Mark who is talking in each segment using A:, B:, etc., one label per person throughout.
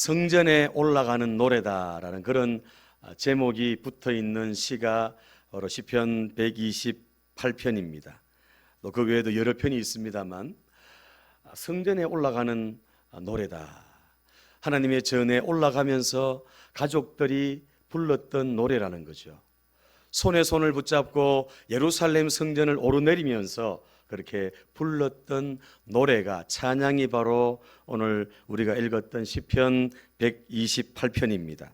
A: 성전에 올라가는 노래다라는 그런 제목이 붙어 있는 시가 바로 시편 128편입니다. 또 그 외에도 여러 편이 있습니다만 성전에 올라가는 노래다. 하나님의 전에 올라가면서 가족들이 불렀던 노래라는 거죠. 손에 손을 붙잡고 예루살렘 성전을 오르내리면서 그렇게 불렀던 노래가, 찬양이 바로 오늘 우리가 읽었던 시편 128편입니다.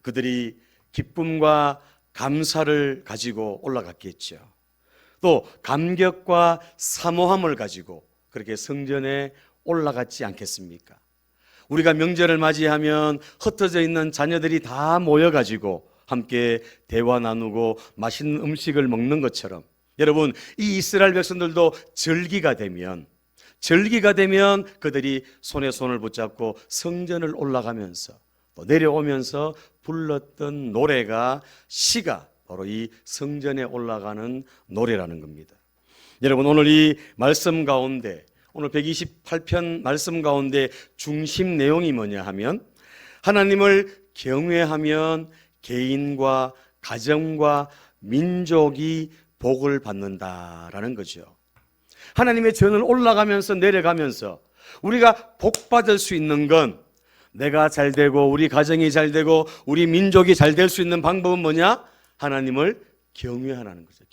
A: 그들이 기쁨과 감사를 가지고 올라갔겠죠. 또 감격과 사모함을 가지고 그렇게 성전에 올라갔지 않겠습니까? 우리가 명절을 맞이하면 흩어져 있는 자녀들이 다 모여가지고 함께 대화 나누고 맛있는 음식을 먹는 것처럼, 여러분, 이 이스라엘 백성들도 절기가 되면 그들이 손에 손을 붙잡고 성전을 올라가면서 또 내려오면서 불렀던 노래가, 시가 바로 이 성전에 올라가는 노래라는 겁니다. 여러분, 오늘 이 말씀 가운데, 오늘 128편 말씀 가운데 중심 내용이 뭐냐 하면, 하나님을 경외하면 개인과 가정과 민족이 복을 받는다라는 거죠. 하나님의 전을 올라가면서 내려가면서 우리가 복 받을 수 있는 건, 내가 잘 되고 우리 가정이 잘 되고 우리 민족이 잘 될 수 있는 방법은 뭐냐? 하나님을 경외하라는 거죠.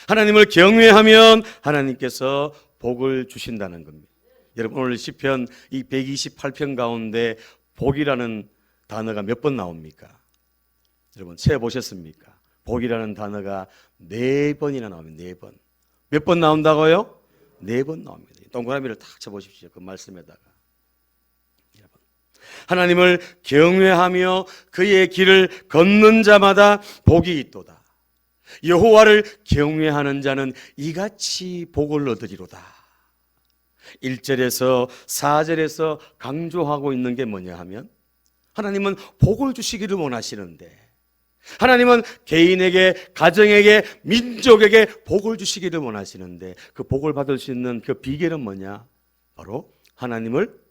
A: 하나님을 경외하면 하나님께서 복을 주신다는 겁니다. 여러분, 오늘 시편 이 128편 가운데 복이라는 단어가 몇 번 나옵니까? 여러분, 세 보셨습니까? 복이라는 단어가 4번이나 나옵니다. 4번. 몇 번 나온다고요? 4번 나옵니다. 동그라미를 탁 쳐보십시오. 그 말씀에다가. 여러분, 하나님을 경외하며 그의 길을 걷는 자마다 복이 있도다. 여호와를 경외하는 자는 이같이 복을 얻으리로다. 1절에서 4절에서 강조하고 있는 게 뭐냐 하면, 하나님은 복을 주시기를 원하시는데, 하나님은 개인에게, 가정에게, 민족에게 복을 주시기를 원하시는데, 그 복을 받을 수 있는 그 비결은 뭐냐? 바로 하나님을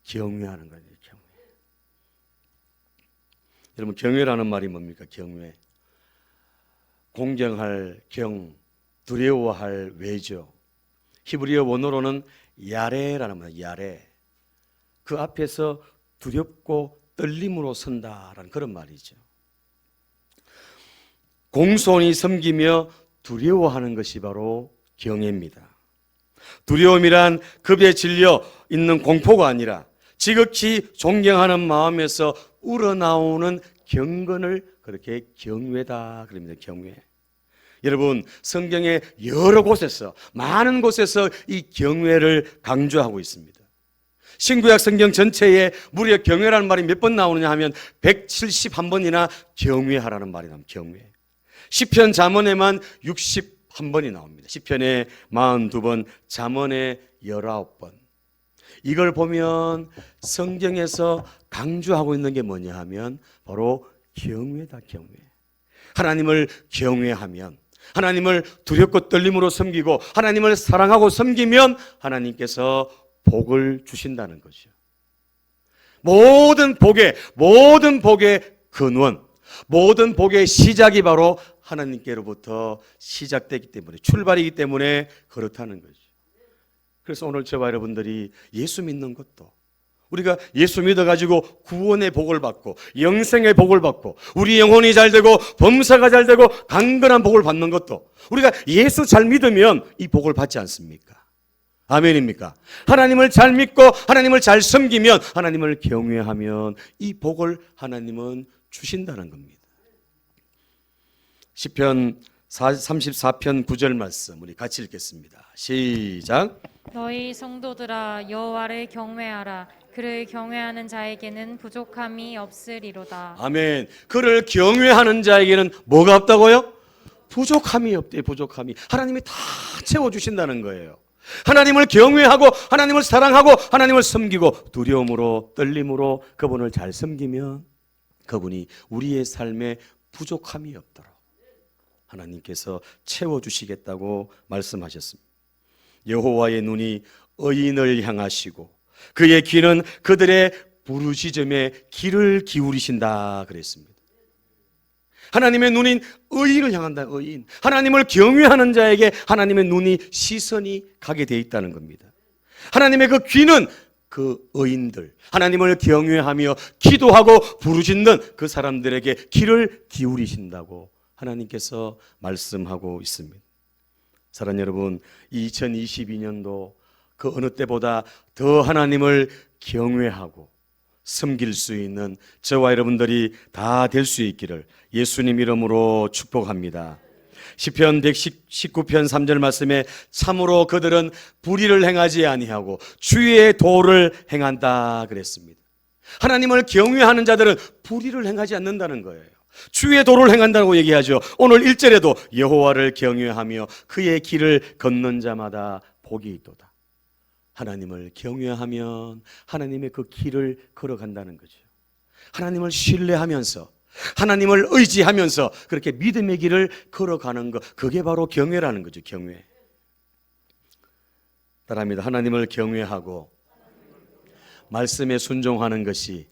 A: 경외하는 거예요. 경외. 여러분, 경외라는 말이 뭡니까? 경외. 공경할 경, 두려워할 외죠. 히브리어 원어로는 야레라는 말이에요. 야레. 그 앞에서 두렵고 떨림으로 선다라는 그런 말이죠. 공손히 섬기며 두려워하는 것이 바로 경외입니다. 두려움이란 급에 질려 있는 공포가 아니라 지극히 존경하는 마음에서 우러나오는 경건을 그렇게 경외다 그럽니다. 경외. 여러분, 성경의 여러 곳에서, 많은 곳에서 이 경외를 강조하고 있습니다. 신구약 성경 전체에 무려 경외라는 말이 몇 번 나오느냐 하면 171번이나 경외하라는 말이 나옵니다. 경외. 시편 잠언에만 61번이 나옵니다. 시편에 42번, 잠언에 19번. 이걸 보면 성경에서 강조하고 있는 게 뭐냐 하면 바로 경외다. 경외. 하나님을 경외하면, 하나님을 두렵고 떨림으로 섬기고 하나님을 사랑하고 섬기면 하나님께서 복을 주신다는 거죠. 모든 복의 근원, 모든 복의 시작이 바로 하나님께로부터 시작되기 때문에, 출발이기 때문에 그렇다는 거죠. 그래서 오늘 저와 여러분들이 예수 믿는 것도, 우리가 예수 믿어가지고 구원의 복을 받고 영생의 복을 받고 우리 영혼이 잘 되고 범사가 잘 되고 강건한 복을 받는 것도, 우리가 예수 잘 믿으면 이 복을 받지 않습니까? 아멘입니까? 하나님을 잘 믿고 하나님을 잘 섬기면, 하나님을 경외하면 이 복을 하나님은 주신다는 겁니다. 시편 34편 9절 말씀 우리 같이 읽겠습니다. 시작.
B: 너희 성도들아, 여호와를 경외하라. 그를 경외하는 자에게는 부족함이 없으리로다.
A: 아멘. 그를 경외하는 자에게는 뭐가 없다고요? 부족함이 없대요. 부족함이. 하나님이 다 채워주신다는 거예요. 하나님을 경외하고 하나님을 사랑하고 하나님을 섬기고 두려움으로 떨림으로 그분을 잘 섬기면 그분이 우리의 삶에 부족함이 없도록 하나님께서 채워주시겠다고 말씀하셨습니다. 여호와의 눈이 의인을 향하시고 그의 귀는 그들의 부르짖음에 귀를 기울이신다 그랬습니다. 하나님의 눈인 의인을 향한다. 의인, 하나님을 경외하는 자에게 하나님의 눈이 시선이 가게 돼 있다는 겁니다. 하나님의 그 귀는 그 의인들, 하나님을 경외하며 기도하고 부르짖는 그 사람들에게 귀를 기울이신다고 하나님께서 말씀하고 있습니다. 사랑하는 여러분, 2022년도 그 어느 때보다 더 하나님을 경외하고 섬길 수 있는 저와 여러분들이 다 될 수 있기를 예수님 이름으로 축복합니다. 시편 119편 3절 말씀에 참으로 그들은 불의를 행하지 아니하고 주의 도를 행한다 그랬습니다. 하나님을 경외하는 자들은 불의를 행하지 않는다는 거예요. 주의 도를 행한다고 얘기하죠. 오늘 1절에도 여호와를 경외하며 그의 길을 걷는 자마다 복이 있도다. 하나님을 경외하면 하나님의 그 길을 걸어간다는 거죠. 하나님을 신뢰하면서 하나님을 의지하면서 그렇게 믿음의 길을 걸어가는 것, 그게 바로 경외라는 거죠. 경외. 따라합니다. 하나님을 경외하고 말씀에 순종하는 것이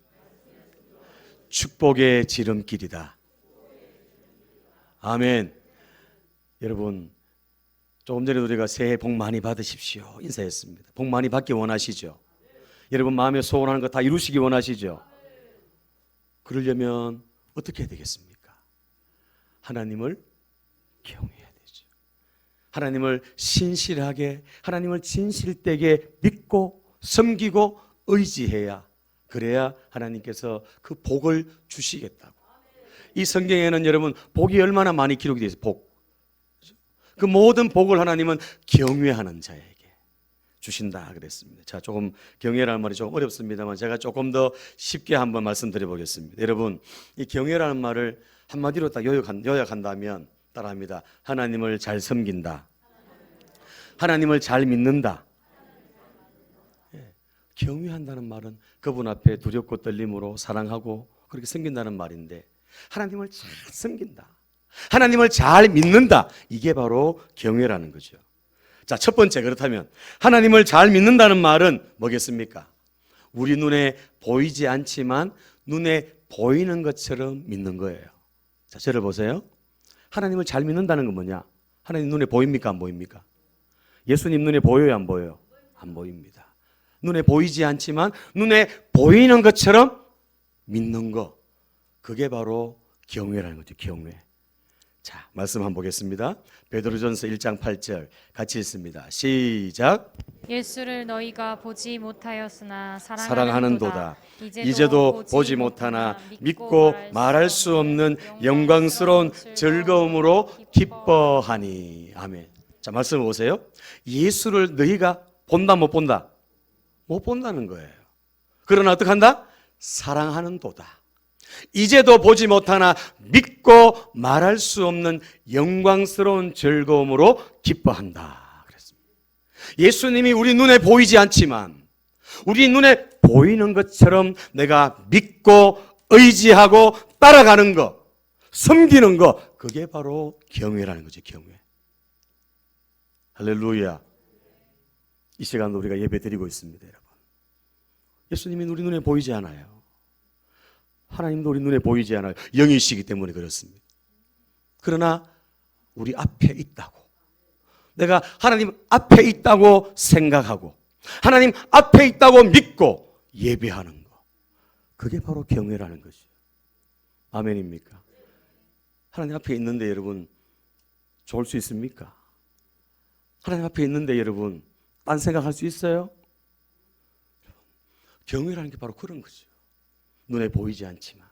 A: 축복의 지름길이다. 아멘. 여러분, 조금 전에 우리가 새해 복 많이 받으십시오 인사했습니다. 복 많이 받기 원하시죠? 여러분 마음에 소원하는 거 다 이루시기 원하시죠? 그러려면 어떻게 해야 되겠습니까? 하나님을 경외해야 되죠. 하나님을 신실하게, 하나님을 진실되게 믿고 섬기고 의지해야, 그래야 하나님께서 그 복을 주시겠다고. 이 성경에는 여러분 복이 얼마나 많이 기록이 되어 있어요. 복. 그 모든 복을 하나님은 경외하는 자에게 주신다 그랬습니다. 자, 조금 경외라는 말이 조금 어렵습니다만 제가 조금 더 쉽게 한번 말씀드려 보겠습니다. 여러분, 이 경외라는 말을 한마디로 딱 요약한다면 따라합니다. 하나님을 잘 섬긴다. 하나님을 잘 믿는다. 경외한다는 말은 그분 앞에 두렵고 떨림으로 사랑하고 그렇게 섬긴다는 말인데, 하나님을 잘 섬긴다, 하나님을 잘 믿는다, 이게 바로 경외라는 거죠. 자, 첫 번째, 그렇다면 하나님을 잘 믿는다는 말은 뭐겠습니까? 우리 눈에 보이지 않지만 눈에 보이는 것처럼 믿는 거예요. 자, 저를 보세요. 하나님을 잘 믿는다는 건 뭐냐? 하나님 눈에 보입니까? 안 보입니까? 예수님 눈에 보여요? 안 보여요? 안 보입니다. 눈에 보이지 않지만 눈에 보이는 것처럼 믿는 거, 그게 바로 경외라는 거죠. 경외. 자, 말씀 한번 보겠습니다. 베드로전서 1장 8절 같이 읽습니다. 시작.
B: 예수를 너희가 보지 못하였으나
A: 사랑하는도다. 이제도 보지 못하나 믿고 말할 수 없는 영광스러운 즐거움으로 기뻐하니. 아멘. 자, 말씀 보세요. 예수를 너희가 본다 못 본다? 못 본다는 거예요. 그러나 어떻게 한다? 사랑하는도다. 이제도 보지 못하나 믿고 말할 수 없는 영광스러운 즐거움으로 기뻐한다 그랬습니다. 예수님이 우리 눈에 보이지 않지만 우리 눈에 보이는 것처럼 내가 믿고 의지하고 따라가는 것, 섬기는 것, 그게 바로 경외라는 거죠. 경외. 할렐루야. 이 시간도 우리가 예배 드리고 있습니다. 여러분, 예수님이 우리 눈에 보이지 않아요. 하나님도 우리 눈에 보이지 않아요. 영이시기 때문에 그렇습니다. 그러나 우리 앞에 있다고, 내가 하나님 앞에 있다고 생각하고 하나님 앞에 있다고 믿고 예배하는 거, 그게 바로 경외라는 것이죠. 아멘입니까? 하나님 앞에 있는데 여러분 좋을 수 있습니까? 하나님 앞에 있는데 여러분 딴 생각할 수 있어요? 경외라는 게 바로 그런 거죠. 눈에 보이지 않지만,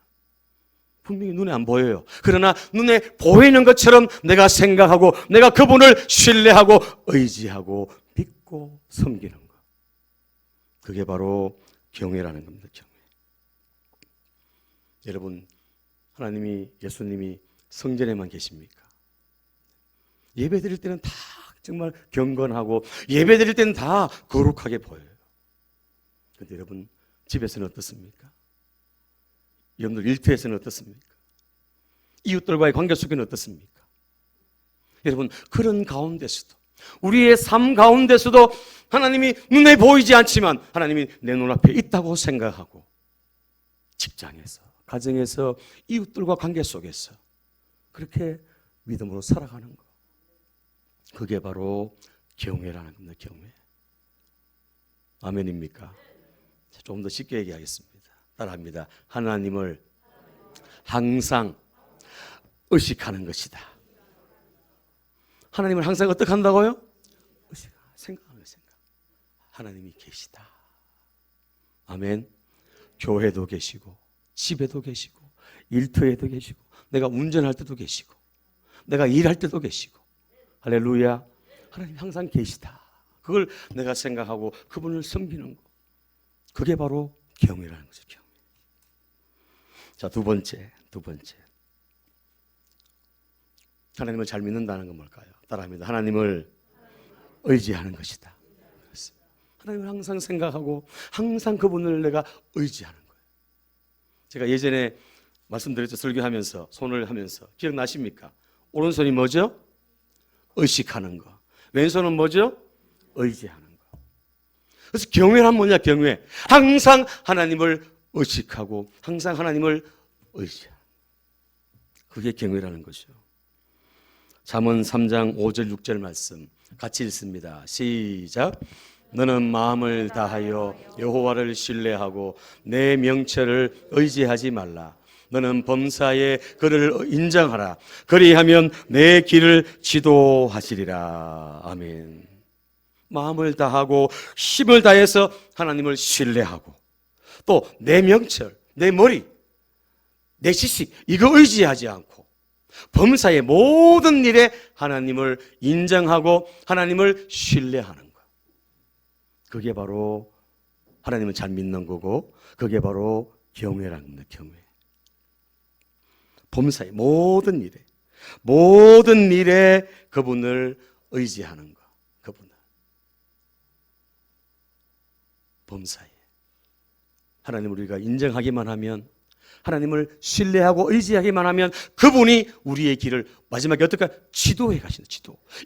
A: 분명히 눈에 안 보여요. 그러나 눈에 보이는 것처럼 내가 생각하고 내가 그분을 신뢰하고 의지하고 믿고 섬기는 것, 그게 바로 경외라는 겁니다. 경외. 여러분, 하나님이, 예수님이 성전에만 계십니까? 예배 드릴 때는 다 정말 경건하고 예배 드릴 때는 다 거룩하게 보여요. 그런데 여러분, 집에서는 어떻습니까? 여러분들 일터에서는 어떻습니까? 이웃들과의 관계 속에는 어떻습니까? 여러분, 그런 가운데서도, 우리의 삶 가운데서도 하나님이 눈에 보이지 않지만 하나님이 내 눈앞에 있다고 생각하고 직장에서, 가정에서, 이웃들과 관계 속에서 그렇게 믿음으로 살아가는 것, 그게 바로 경외라는 겁니다. 경외. 아멘입니까? 조금 더 쉽게 얘기하겠습니다. 따라합니다. 하나님을 항상 의식하는 것이다. 하나님을 항상 어떻게 한다고요? 생각하는 생각. 하나님이 계시다. 아멘. 교회도 계시고, 집에도 계시고, 일터에도 계시고, 내가 운전할 때도 계시고, 내가 일할 때도 계시고, 할렐루야. 하나님 항상 계시다. 그걸 내가 생각하고 그분을 섬기는 거, 그게 바로 경외라는 거죠. 경외. 자, 두 번째. 하나님을 잘 믿는다는 건 뭘까요? 따라합니다. 하나님을 의지하는 것이다. 하나님을 항상 생각하고 항상 그분을 내가 의지하는 거예요. 제가 예전에 말씀드렸죠. 설교하면서, 손을 하면서. 기억나십니까? 오른손이 뭐죠? 의식하는 거. 왼손은 뭐죠? 의지하는 거. 그래서 경외란 뭐냐? 경외. 항상 하나님을 의식하고 항상 하나님을 의지하는 거. 그게 경외라는 것이죠. 잠언 3장 5절 6절 말씀 같이 읽습니다. 시작. 너는 마음을 다하여 여호와를 신뢰하고 내 명철을 의지하지 말라. 너는 범사에 그를 인정하라. 그리하면 내 길을 지도하시리라. 아멘. 마음을 다하고 힘을 다해서 하나님을 신뢰하고 또 내 명철, 내 머리, 내 지식 이거 의지하지 않고 범사의 모든 일에 하나님을 인정하고 하나님을 신뢰하는 것. 그게 바로 하나님을 잘 믿는 거고 그게 바로 경외라는 겁니다. 경외. 범사의 모든 일에 그분을 의지하는 것. 그분을. 범사에. 하나님을 우리가 인정하기만 하면 하나님을 신뢰하고 의지하기만 하면 그분이 우리의 길을 마지막에 어떻게 지도해 가신다.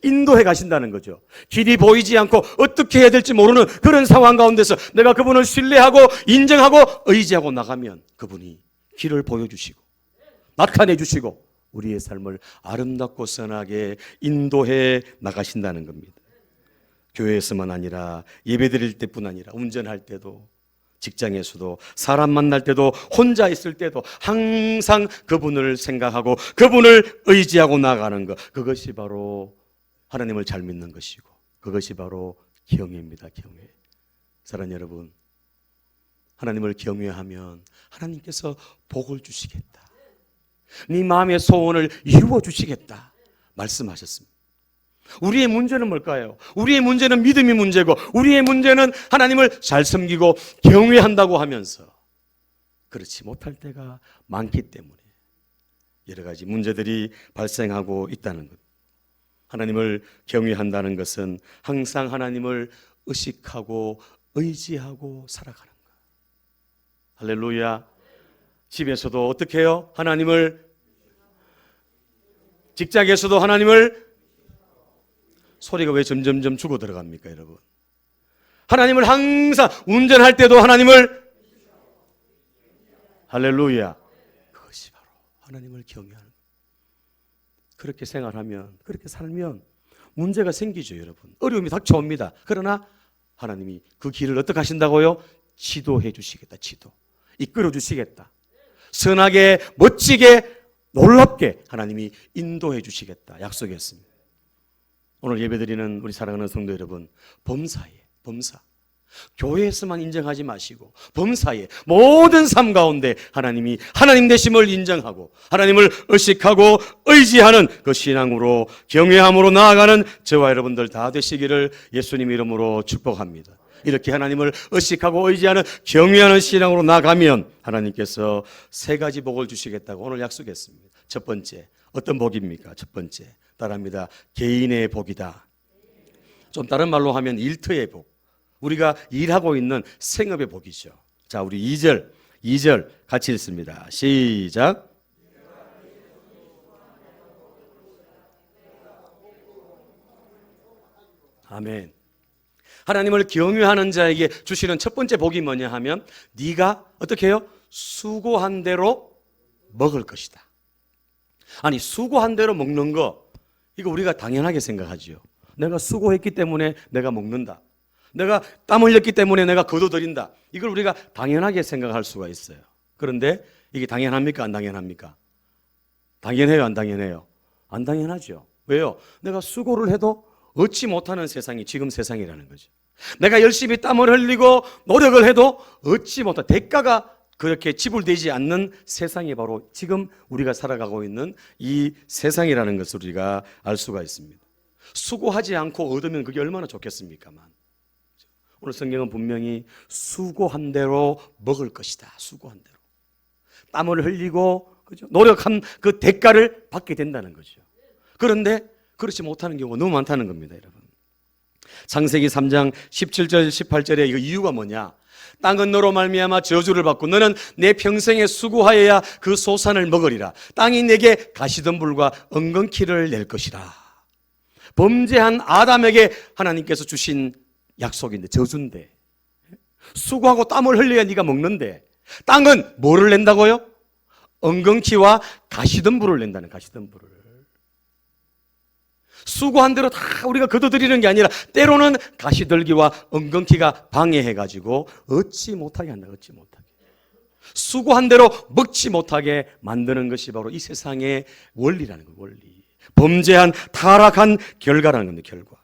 A: 인도해 가신다는 거죠. 길이 보이지 않고 어떻게 해야 될지 모르는 그런 상황 가운데서 내가 그분을 신뢰하고 인정하고 의지하고 나가면 그분이 길을 보여주시고 나타내 주시고 우리의 삶을 아름답고 선하게 인도해 나가신다는 겁니다. 교회에서만 아니라 예배드릴 때뿐 아니라 운전할 때도 직장에서도 사람 만날 때도 혼자 있을 때도 항상 그분을 생각하고 그분을 의지하고 나가는 것, 그것이 바로 하나님을 잘 믿는 것이고 그것이 바로 경외입니다. 경외. 사랑하는 여러분, 하나님을 경외하면 하나님께서 복을 주시겠다. 네 마음의 소원을 이루어 주시겠다 말씀하셨습니다. 우리의 문제는 뭘까요? 우리의 문제는 믿음이 문제고 우리의 문제는 하나님을 잘 섬기고 경외한다고 하면서 그렇지 못할 때가 많기 때문에 여러 가지 문제들이 발생하고 있다는 것. 하나님을 경외한다는 것은 항상 하나님을 의식하고 의지하고 살아가는 것. 할렐루야. 집에서도 어떻게 해요? 하나님을, 직장에서도 하나님을, 소리가 왜 점점점 죽어 들어갑니까, 여러분? 하나님을 항상 운전할 때도 하나님을, 할렐루야. 그것이 바로 하나님을 경외하는 것. 그렇게 생활하면, 그렇게 살면 문제가 생기죠, 여러분. 어려움이 닥쳐옵니다. 그러나 하나님이 그 길을 어떻게 하신다고요? 지도해 주시겠다. 지도. 이끌어 주시겠다. 선하게, 멋지게, 놀랍게 하나님이 인도해 주시겠다. 약속했습니다. 오늘 예배드리는 우리 사랑하는 성도 여러분, 범사. 교회에서만 인정하지 마시고 범사에 모든 삶 가운데 하나님이 하나님 되심을 인정하고 하나님을 의식하고 의지하는 그 신앙으로 경외함으로 나아가는 저와 여러분들 다 되시기를 예수님 이름으로 축복합니다. 이렇게 하나님을 의식하고 의지하는 경외하는 신앙으로 나가면 하나님께서 세 가지 복을 주시겠다고 오늘 약속했습니다. 첫 번째, 어떤 복입니까? 첫 번째, 따라합니다. 개인의 복이다. 좀 다른 말로 하면 일터의 복. 우리가 일하고 있는 생업의 복이죠. 자, 우리 2절 같이 읽습니다. 시작. 아멘. 하나님을 경외하는 자에게 주시는 첫 번째 복이 뭐냐 하면 네가 어떻게 해요? 수고한 대로 먹을 것이다. 아니, 수고한 대로 먹는 거, 이거 우리가 당연하게 생각하지요. 내가 수고했기 때문에 내가 먹는다. 내가 땀 흘렸기 때문에 내가 거둬들인다. 이걸 우리가 당연하게 생각할 수가 있어요. 그런데 이게 당연합니까? 안 당연합니까? 당연해요? 안 당연해요? 안 당연하죠. 왜요? 내가 수고를 해도 얻지 못하는 세상이 지금 세상이라는 거죠. 내가 열심히 땀을 흘리고 노력을 해도 얻지 못한 대가가 그렇게 지불되지 않는 세상이 바로 지금 우리가 살아가고 있는 이 세상이라는 것을 우리가 알 수가 있습니다. 수고하지 않고 얻으면 그게 얼마나 좋겠습니까만. 오늘 성경은 분명히 수고한 대로 먹을 것이다. 수고한 대로. 땀을 흘리고 그죠? 노력한 그 대가를 받게 된다는 거죠. 그런데 그렇지 못하는 경우가 너무 많다는 겁니다, 여러분. 창세기 3장 17절 18절에 이거 이유가 뭐냐? 땅은 너로 말미암아 저주를 받고 너는 내 평생에 수고하여야 그 소산을 먹으리라. 땅이 내게 가시덤불과 엉겅퀴를 낼 것이라. 범죄한 아담에게 하나님께서 주신 약속인데, 저주인데, 수고하고 땀을 흘려야 네가 먹는데, 땅은 뭐를 낸다고요? 엉겅퀴와 가시덤불을 낸다는, 가시덤불을. 수고한 대로 다 우리가 거둬들이는 게 아니라 때로는 가시들기와 엉겅퀴가 방해해가지고 얻지 못하게 한다. 얻지 못하게. 수고한 대로 먹지 못하게 만드는 것이 바로 이 세상의 원리라는 거예요. 원리. 범죄한 타락한 결과라는 겁니다. 결과.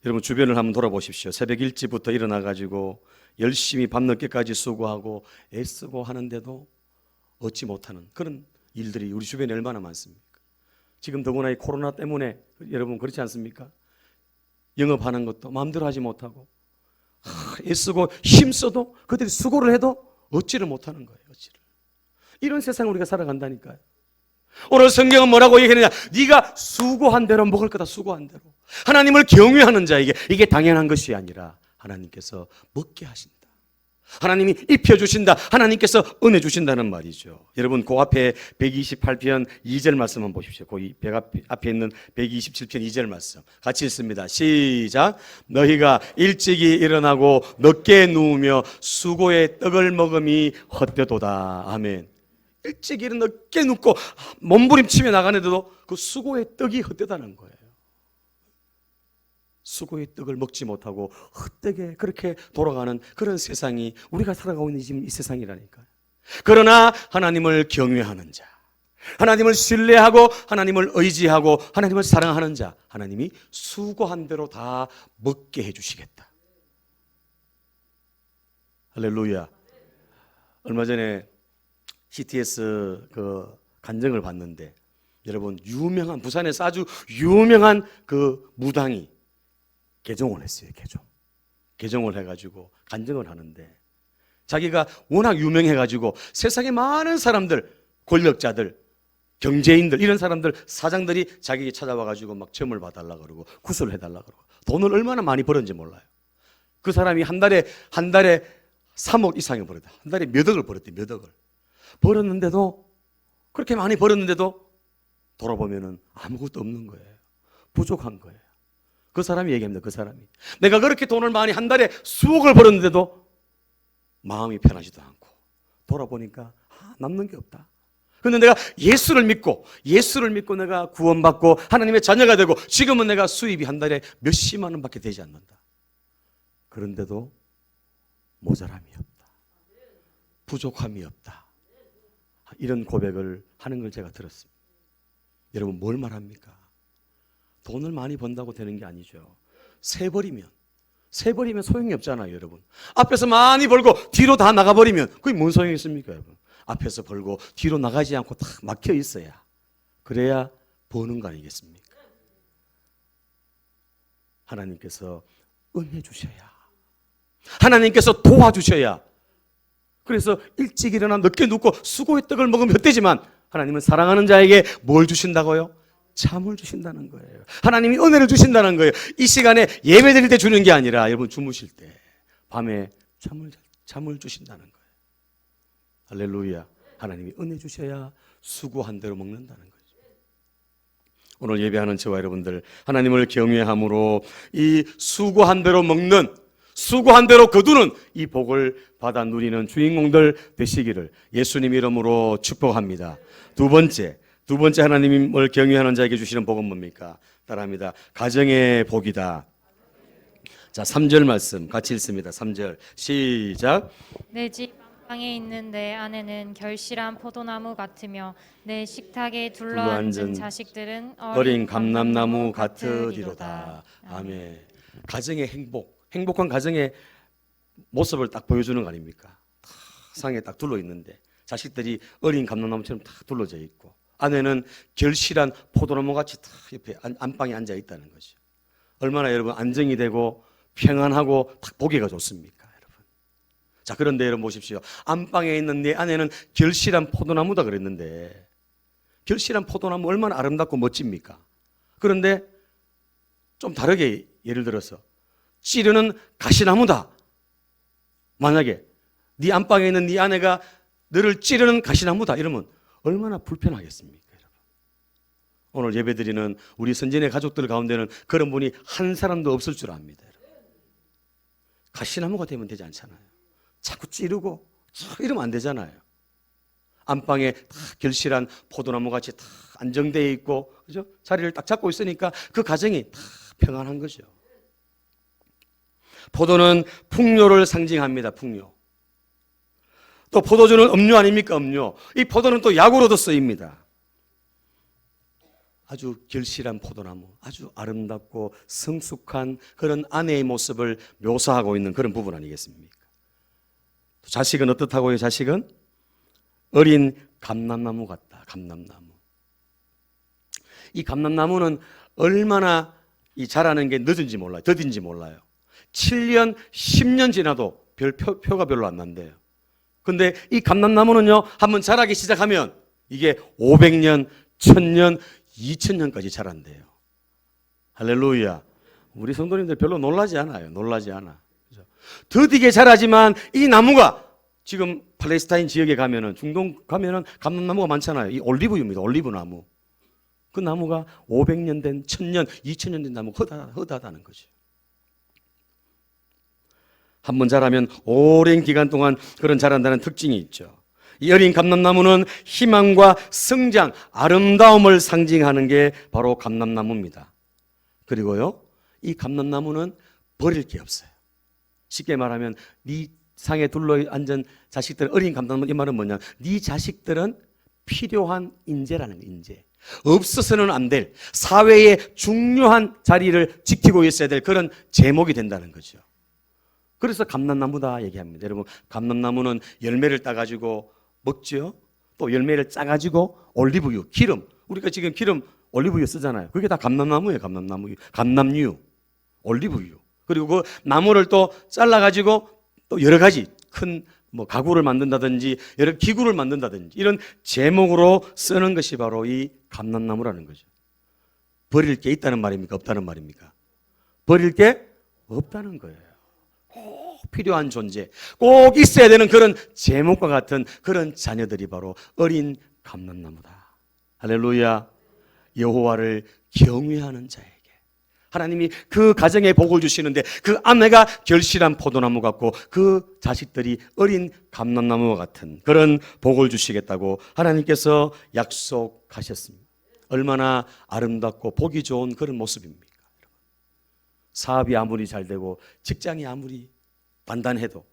A: 여러분 주변을 한번 돌아보십시오. 새벽 일찍부터 일어나가지고 열심히 밤늦게까지 수고하고 애쓰고 하는데도 얻지 못하는 그런 일들이 우리 주변에 얼마나 많습니까? 지금 더구나 이 코로나 때문에 여러분 그렇지 않습니까? 영업하는 것도 마음대로 하지 못하고 애쓰고 힘써도 그들이 수고를 해도 얻지를 못하는 거예요. 얻지를. 이런 세상을 우리가 살아간다니까요. 오늘 성경은 뭐라고 얘기하느냐? 네가 수고한 대로 먹을 거다. 수고한 대로. 하나님을 경외하는 자에게 이게 당연한 것이 아니라 하나님께서 먹게 하신다. 하나님이 입혀주신다. 하나님께서 은혜 주신다는 말이죠. 여러분 그 앞에 128편 2절 말씀 한번 보십시오. 그 앞에 있는 127편 2절 말씀 같이 읽습니다. 시작. 너희가 일찍이 일어나고 늦게 누우며 수고의 떡을 먹음이 헛되도다. 아멘. 일찍 일어나 늦게 눕고 몸부림치며 나가는데도 그 수고의 떡이 헛되다는 거예요. 수고의 떡을 먹지 못하고 헛되게 그렇게 돌아가는 그런 세상이 우리가 살아가고 있는 지금 이 세상이라니까요. 그러나 하나님을 경외하는 자, 하나님을 신뢰하고 하나님을 의지하고 하나님을 사랑하는 자, 하나님이 수고한 대로 다 먹게 해주시겠다. 할렐루야. 얼마 전에 CTS 그 간증을 봤는데 여러분 유명한 부산에서 아주 유명한 그 무당이 개종을 했어요. 개종을 해가지고 간증을 하는데 자기가 워낙 유명해가지고 세상에 많은 사람들, 권력자들, 경제인들 이런 사람들, 사장들이 자기에게 찾아와가지고 막 점을 봐달라 그러고 구슬을 해달라 그러고 돈을 얼마나 많이 벌었는지 몰라요. 그 사람이 한 달에 3억 이상을 벌었다. 한 달에 몇 억을 벌었대. 몇 억을 벌었는데도 그렇게 많이 벌었는데도 돌아보면은 아무것도 없는 거예요. 부족한 거예요. 그 사람이 얘기합니다. 그 사람이 내가 그렇게 돈을 많이 한 달에 수억을 벌었는데도 마음이 편하지도 않고 돌아보니까 남는 게 없다. 그런데 내가 예수를 믿고 내가 구원받고 하나님의 자녀가 되고 지금은 내가 수입이 한 달에 몇십만 원밖에 되지 않는다. 그런데도 모자람이 없다. 부족함이 없다. 이런 고백을 하는 걸 제가 들었습니다. 여러분 뭘 말합니까? 돈을 많이 번다고 되는 게 아니죠. 세버리면 소용이 없잖아요, 여러분. 앞에서 많이 벌고 뒤로 다 나가버리면 그게 뭔 소용이 있습니까, 여러분? 앞에서 벌고 뒤로 나가지 않고 다 막혀 있어야 그래야 버는 거 아니겠습니까? 하나님께서 은혜 주셔야, 하나님께서 도와주셔야. 그래서 일찍 일어나 늦게 눕고 수고의 떡을 먹으면 헛되지만 하나님은 사랑하는 자에게 뭘 주신다고요? 잠을 주신다는 거예요. 하나님이 은혜를 주신다는 거예요. 이 시간에 예배 드릴 때 주는 게 아니라 여러분 주무실 때 밤에 잠을 주신다는 거예요. 할렐루야. 하나님이 은혜 주셔야 수고한 대로 먹는다는 거죠. 오늘 예배하는 저와 여러분들 하나님을 경외함으로 이 수고한 대로 먹는 수고한 대로 거두는 이 복을 받아 누리는 주인공들 되시기를 예수님 이름으로 축복합니다. 두 번째 하나님을 경외하는 자에게 주시는 복은 뭡니까? 따라합니다. 가정의 복이다. 자, 3절 말씀 같이 읽습니다. 3절 시작.
B: 내 집 안방에 있는 내 아내는 결실한 포도나무 같으며 내 식탁에 둘러앉은 자식들은
A: 어린 감람나무 같으리로다. 아멘. 가정의 행복한 가정의 모습을 딱 보여주는 거 아닙니까? 상에 딱 둘러 있는데 자식들이 어린 감람나무처럼 딱 둘러져 있고 아내는 결실한 포도나무 같이 딱 옆에 안방에 앉아 있다는 거죠. 얼마나 여러분 안정이 되고 평안하고 딱 보기가 좋습니까, 여러분? 자, 그런데 여러분 보십시오. 안방에 있는 내 아내는 결실한 포도나무다 그랬는데 결실한 포도나무 얼마나 아름답고 멋집니까? 그런데 좀 다르게 예를 들어서 찌르는 가시나무다. 만약에 네 안방에 있는 네 아내가 너를 찌르는 가시나무다 이러면 얼마나 불편하겠습니까, 여러분? 오늘 예배드리는 우리 선진의 가족들 가운데는 그런 분이 한 사람도 없을 줄 압니다, 여러분. 가시나무가 되면 되지 않잖아요. 자꾸 찌르고 이러면 안 되잖아요. 안방에 다 결실한 포도나무 같이 다 안정되어 있고, 그죠? 자리를 딱 잡고 있으니까 그 가정이 다 평안한 거죠. 포도는 풍요를 상징합니다. 풍요. 또 포도주는 음료 아닙니까? 음료. 이 포도는 또 약으로도 쓰입니다. 아주 결실한 포도나무, 아주 아름답고 성숙한 그런 아내의 모습을 묘사하고 있는 그런 부분 아니겠습니까? 자식은 어떻다고요? 자식은 어린 감람나무 같다. 감람나무. 이 감람나무는 얼마나 이 자라는 게 늦은지 몰라요. 더딘지 몰라요. 7년, 10년 지나도 표가 별로 안 난대요. 근데 이 감람나무는요, 한번 자라기 시작하면 이게 500년, 1000년, 2000년까지 자란대요. 할렐루야. 우리 성도님들 별로 놀라지 않아요. 놀라지 않아. 그죠? 더디게 자라지만 이 나무가 지금 팔레스타인 지역에 가면은, 중동 가면은 감람나무가 많잖아요. 이 올리브유입니다. 올리브나무. 그 나무가 500년 된, 1000년, 2000년 된 나무가 허다하다는 거죠. 한번 자라면 오랜 기간 동안 그런 자란다는 특징이 있죠. 이 어린 감람나무는 희망과 성장, 아름다움을 상징하는 게 바로 감람나무입니다. 그리고요, 이 감람나무는 버릴 게 없어요. 쉽게 말하면 네 상에 둘러앉은 자식들, 어린 감람나무, 이 말은 뭐냐? 네 자식들은 필요한 인재라는 거예요. 인재. 없어서는 안 될 사회의 중요한 자리를 지키고 있어야 될 그런 제목이 된다는 거죠. 그래서 감람나무다 얘기합니다. 여러분, 감람나무는 열매를 따가지고 먹죠. 또 열매를 짜가지고 올리브유, 기름. 우리가 지금 기름 올리브유 쓰잖아요. 그게 다 감람나무예요. 감람유, 올리브유. 그리고 그 나무를 또 잘라가지고 또 여러 가지 큰 뭐 가구를 만든다든지 여러 기구를 만든다든지 이런 제목으로 쓰는 것이 바로 이 감람나무라는 거죠. 버릴 게 있다는 말입니까? 없다는 말입니까? 버릴 게 없다는 거예요. 꼭 필요한 존재, 꼭 있어야 되는 그런 제목과 같은 그런 자녀들이 바로 어린 감람나무다. 할렐루야. 여호와를 경외하는 자에게 하나님이 그 가정에 복을 주시는데 그 아내가 결실한 포도나무 같고 그 자식들이 어린 감람나무와 같은 그런 복을 주시겠다고 하나님께서 약속하셨습니다. 얼마나 아름답고 보기 좋은 그런 모습입니까? 사업이 아무리 잘 되고 직장이 아무리 단단해도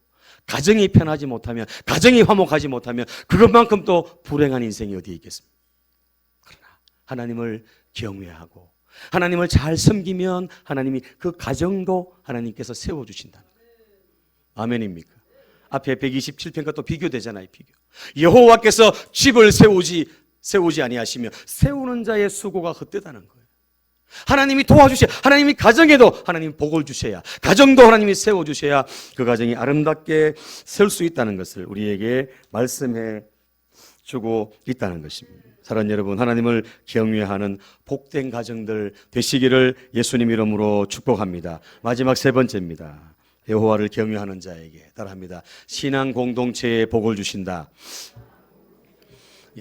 A: 가정이 편하지 못하면, 가정이 화목하지 못하면 그것만큼 또 불행한 인생이 어디에 있겠습니까? 그러나 하나님을 경외하고 하나님을 잘 섬기면 하나님이 그 가정도 하나님께서 세워주신다는 거예요. 아멘입니까? 앞에 127편과 또 비교되잖아요. 비교. 여호와께서 집을 세우지 아니하시며 세우는 자의 수고가 헛되다는 거예요. 하나님이 도와주셔야, 하나님이 가정에도 하나님이 복을 주셔야, 가정도 하나님이 세워주셔야 그 가정이 아름답게 설 수 있다는 것을 우리에게 말씀해 주고 있다는 것입니다. 사랑하는 여러분, 하나님을 경외하는 복된 가정들 되시기를 예수님 이름으로 축복합니다. 마지막 세 번째입니다. 여호와를 경외하는 자에게 따라합니다. 신앙 공동체에 복을 주신다.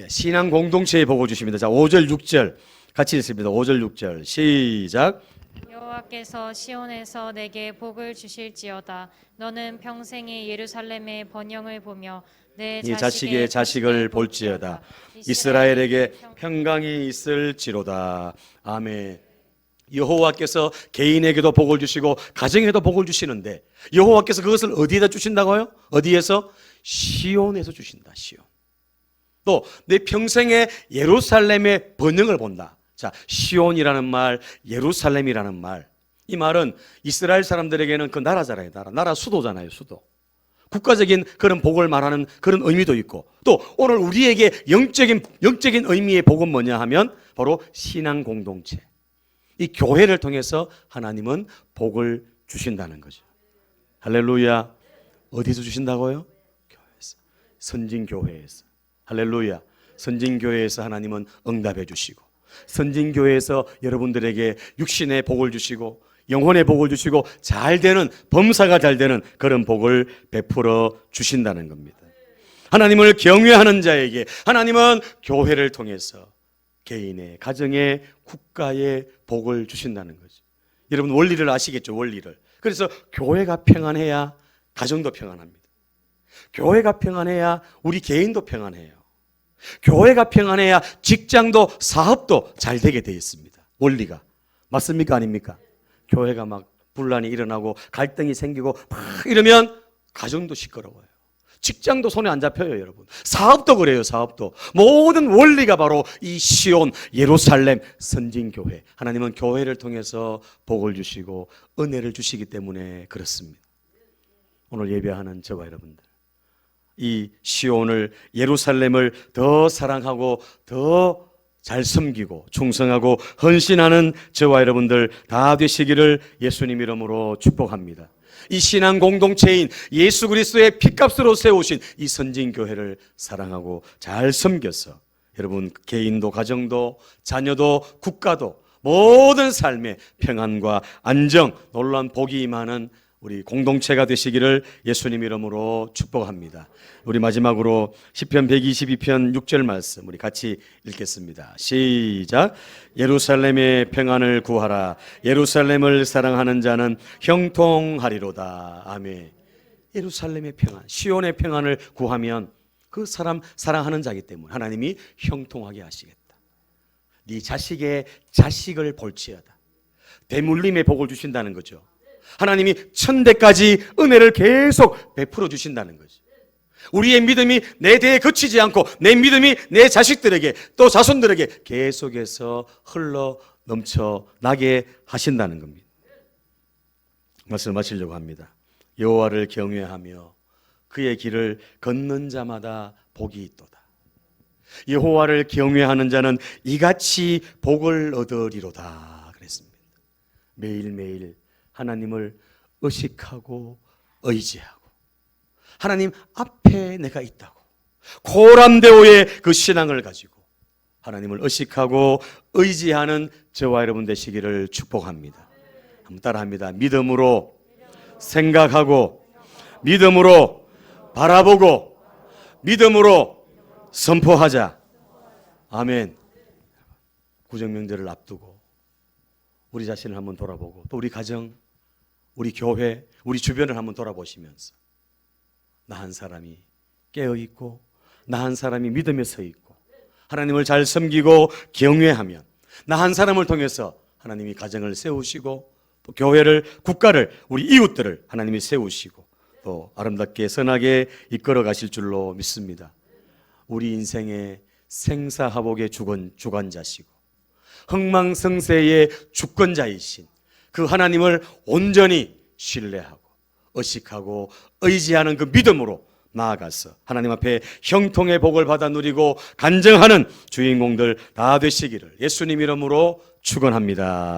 A: 신앙 공동체에 복을 주십니다. 자, 5절 6절 같이 읽습니다. 5절 6절 시작.
B: 여호와께서 시온에서 내게 복을 주실지어다. 너는 평생에 예루살렘의 번영을 보며 내
A: 이 자식의 자식을 볼지어다. 이스라엘에게 평강이 있을지로다. 아멘. 여호와께서 개인에게도 복을 주시고 가정에도 복을 주시는데 여호와께서 그것을 어디에다 주신다고요? 어디에서? 시온에서 주신다. 시온. 또 내 평생에 예루살렘의 번영을 본다. 자, 시온이라는 말, 예루살렘이라는 말. 이 말은 이스라엘 사람들에게는 그 나라잖아요. 나라 수도잖아요. 수도. 국가적인 그런 복을 말하는 그런 의미도 있고, 또 오늘 우리에게 영적인 의미의 복은 뭐냐 하면 바로 신앙 공동체. 이 교회를 통해서 하나님은 복을 주신다는 거죠. 할렐루야. 어디서 주신다고요? 교회에서. 선진교회에서. 할렐루야. 선진교회에서 하나님은 응답해 주시고, 선진교회에서 여러분들에게 육신의 복을 주시고 영혼의 복을 주시고 잘되는, 범사가 잘되는 그런 복을 베풀어 주신다는 겁니다. 하나님을 경외하는 자에게 하나님은 교회를 통해서 개인의, 가정의, 국가의 복을 주신다는 거죠. 여러분 원리를 아시겠죠? 원리를. 그래서 교회가 평안해야 가정도 평안합니다. 교회가 평안해야 우리 개인도 평안해요. 교회가 평안해야 직장도 사업도 잘 되게 되어 있습니다. 원리가. 맞습니까? 아닙니까? 교회가 막 분란이 일어나고 갈등이 생기고 막 이러면 가정도 시끄러워요. 직장도 손에 안 잡혀요, 여러분. 사업도 그래요, 사업도. 모든 원리가 바로 이 시온, 예루살렘, 선진교회. 하나님은 교회를 통해서 복을 주시고 은혜를 주시기 때문에 그렇습니다. 오늘 예배하는 저와 여러분들, 이 시온을, 예루살렘을 더 사랑하고 더 잘 섬기고 충성하고 헌신하는 저와 여러분들 다 되시기를 예수님 이름으로 축복합니다. 이 신앙 공동체인 예수 그리스도의 피값으로 세우신 이 선진교회를 사랑하고 잘 섬겨서 여러분 개인도 가정도 자녀도 국가도 모든 삶의 평안과 안정, 놀라운 복이 임하는 우리 공동체가 되시기를 예수님 이름으로 축복합니다. 우리 마지막으로 시편 122편 6절 말씀 우리 같이 읽겠습니다. 시작. 예루살렘의 평안을 구하라. 예루살렘을 사랑하는 자는 형통하리로다. 아멘. 예루살렘의 평안, 시온의 평안을 구하면 그 사람 사랑하는 자이기 때문에 하나님이 형통하게 하시겠다. 네 자식의 자식을 볼지어다. 대물림의 복을 주신다는 거죠. 하나님이 천대까지 은혜를 계속 베풀어 주신다는 거죠. 우리의 믿음이 내 대에 그치지 않고 내 믿음이 내 자식들에게 또 자손들에게 계속해서 흘러 넘쳐 나게 하신다는 겁니다. 말씀을 마치려고 합니다. 여호와를 경외하며 그의 길을 걷는 자마다 복이 있도다. 여호와를 경외하는 자는 이같이 복을 얻으리로다 그랬습니다. 매일매일 하나님을 의식하고 의지하고 하나님 앞에 내가 있다고 고람대오의 그 신앙을 가지고 하나님을 의식하고 의지하는 저와 여러분 되시기를 축복합니다. 한번 따라합니다. 믿음으로 생각하고 믿음으로 바라보고 믿음으로 선포하자. 아멘. 구정명절을 앞두고 우리 자신을 한번 돌아보고 또 우리 가정, 우리 교회, 우리 주변을 한번 돌아보시면서 나 한 사람이 깨어있고 나 한 사람이 믿음에 서 있고 하나님을 잘 섬기고 경외하면 나 한 사람을 통해서 하나님이 가정을 세우시고 또 교회를, 국가를, 우리 이웃들을 하나님이 세우시고 또 아름답게 선하게 이끌어 가실 줄로 믿습니다. 우리 인생의 생사화복의 주관자시고 흥망성쇠의 주권자이신 그 하나님을 온전히 신뢰하고 의식하고 의지하는 그 믿음으로 나아가서 하나님 앞에 형통의 복을 받아 누리고 간증하는 주인공들 다 되시기를 예수님 이름으로 축원합니다.